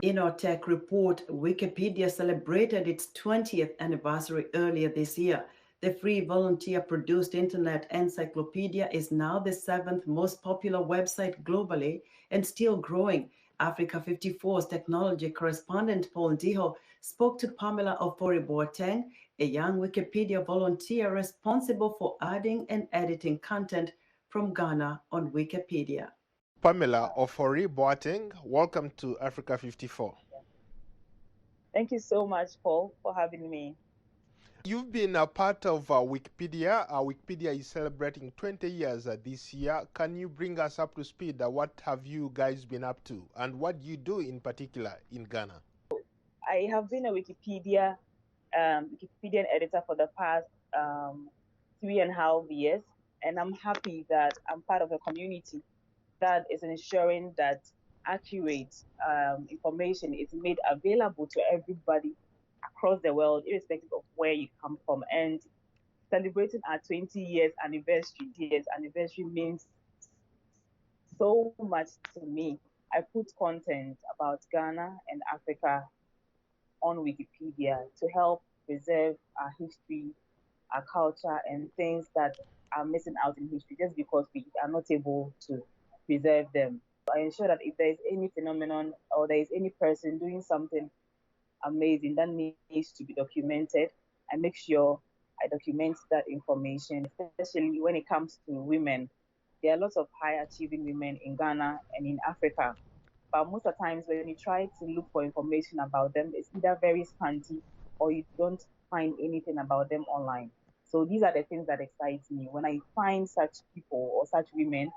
In our tech report, Wikipedia celebrated its 20th anniversary earlier this year. The free volunteer-produced internet encyclopedia is now the 7th most popular website globally and still growing. Africa 54's technology correspondent Paul Ndiho spoke to Pamela Ofori Boateng, a young Wikipedia volunteer responsible for adding and editing content from Ghana on Wikipedia. Pamela Ofori Boateng, welcome to Africa 54. Thank you so much, Paul, for having me. You've been a part of Wikipedia. Wikipedia is celebrating 20 years this year. Can you bring us up to speed? What have you guys been up to, and what do you do in particular in Ghana? I have been a Wikipedian editor for the past 3.5 years, and I'm happy that I'm part of a community that is ensuring that accurate information is made available to everybody across the world, irrespective of where you come from. And celebrating our 20 years anniversary means so much to me. I put content about Ghana and Africa on Wikipedia to help preserve our history, our culture, and things that are missing out in history just because we are not able to preserve them. I ensure that if there is any phenomenon or there is any person doing something amazing that needs to be documented, I make sure I document that information, especially when it comes to women. There are lots of high achieving women in Ghana and in Africa, but most of the times when you try to look for information about them, it's either very scanty or you don't find anything about them online. So these are the things that excite me. When I find such people or such women,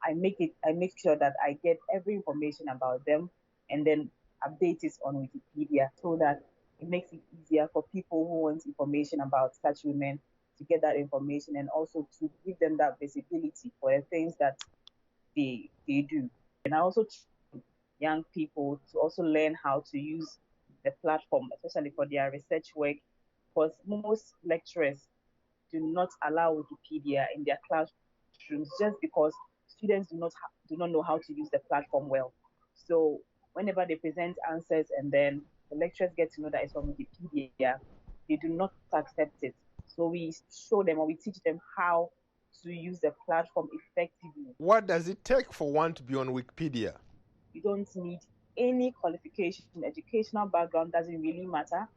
I make sure that I get every information about them and then update it on Wikipedia so that it makes it easier for people who want information about such women to get that information and also to give them that visibility for the things that they do. And I also train young people to also learn how to use the platform, especially for their research work, because most lecturers do not allow Wikipedia in their classrooms just because students do not know how to use the platform well. So whenever they present answers and then the lecturers get to know that it's from Wikipedia, they do not accept it. So we show them or we teach them how to use the platform effectively. What does it take for one to be on Wikipedia? You don't need any qualification. Educational background doesn't really matter.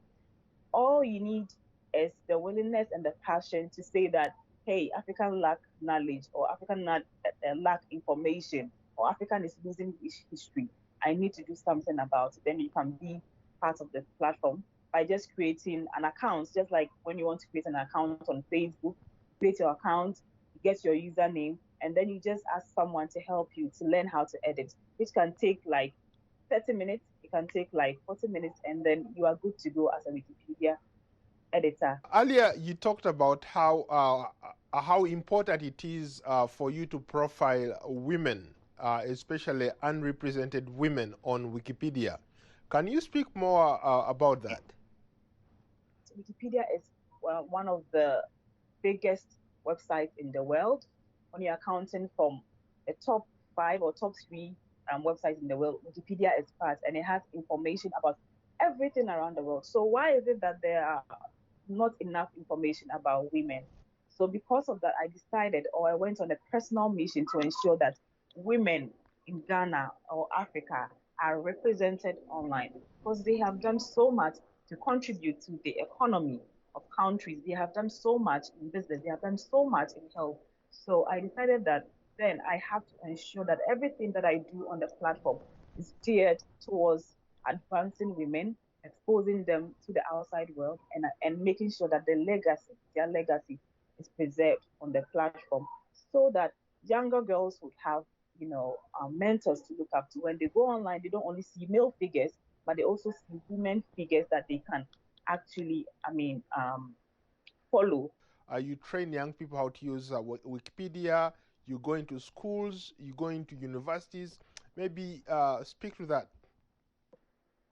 All you need is the willingness and the passion to say that, hey, African lack knowledge, or African lack information, or African is losing history. I need to do something about it. Then you can be part of the platform by just creating an account, just like when you want to create an account on Facebook, create your account, get your username, and then you just ask someone to help you to learn how to edit, which can take like 30 minutes, it can take like 40 minutes, and then you are good to go as a Wikipedia editor. Earlier, you talked about how important it is for you to profile women, especially unrepresented women on Wikipedia. Can you speak more about that? Wikipedia is one of the biggest websites in the world. When you're accounting from the top 5 or top 3 websites in the world, Wikipedia is part, and it has information about everything around the world. So why is it that there are not enough information about women? So because of that, I decided, or I went on a personal mission to ensure that women in Ghana or Africa are represented online, because they have done so much to contribute to the economy of countries. They have done so much in business. They have done so much in health. So I decided that then I have to ensure that everything that I do on the platform is geared towards advancing women, exposing them to the outside world, and making sure that their legacy is preserved on the platform, so that younger girls would have, mentors to look up to. When they go online, they don't only see male figures, but they also see women figures that they can actually, follow. You train young people how to use Wikipedia. You go into schools, you go into universities. Maybe speak to that.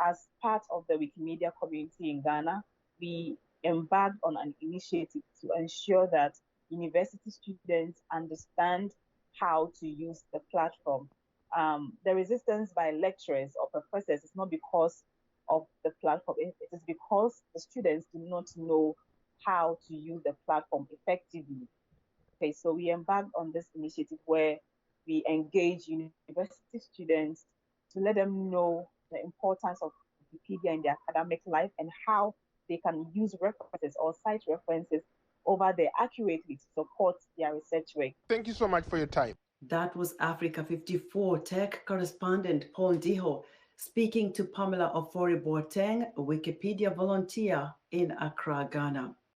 As part of the Wikimedia community in Ghana, we embarked on an initiative to ensure that university students understand how to use the platform. The resistance by lecturers or professors is not because of the platform. It is because the students do not know how to use the platform effectively. Okay, so we embarked on this initiative where we engage university students to let them know the importance of Wikipedia in their academic life and how they can use references or cite references over there accurately to support their research work. Thank you so much for your time. That was Africa 54 tech correspondent Paul Ndiho speaking to Pamela Ofori Boateng, a Wikipedia volunteer in Accra, Ghana.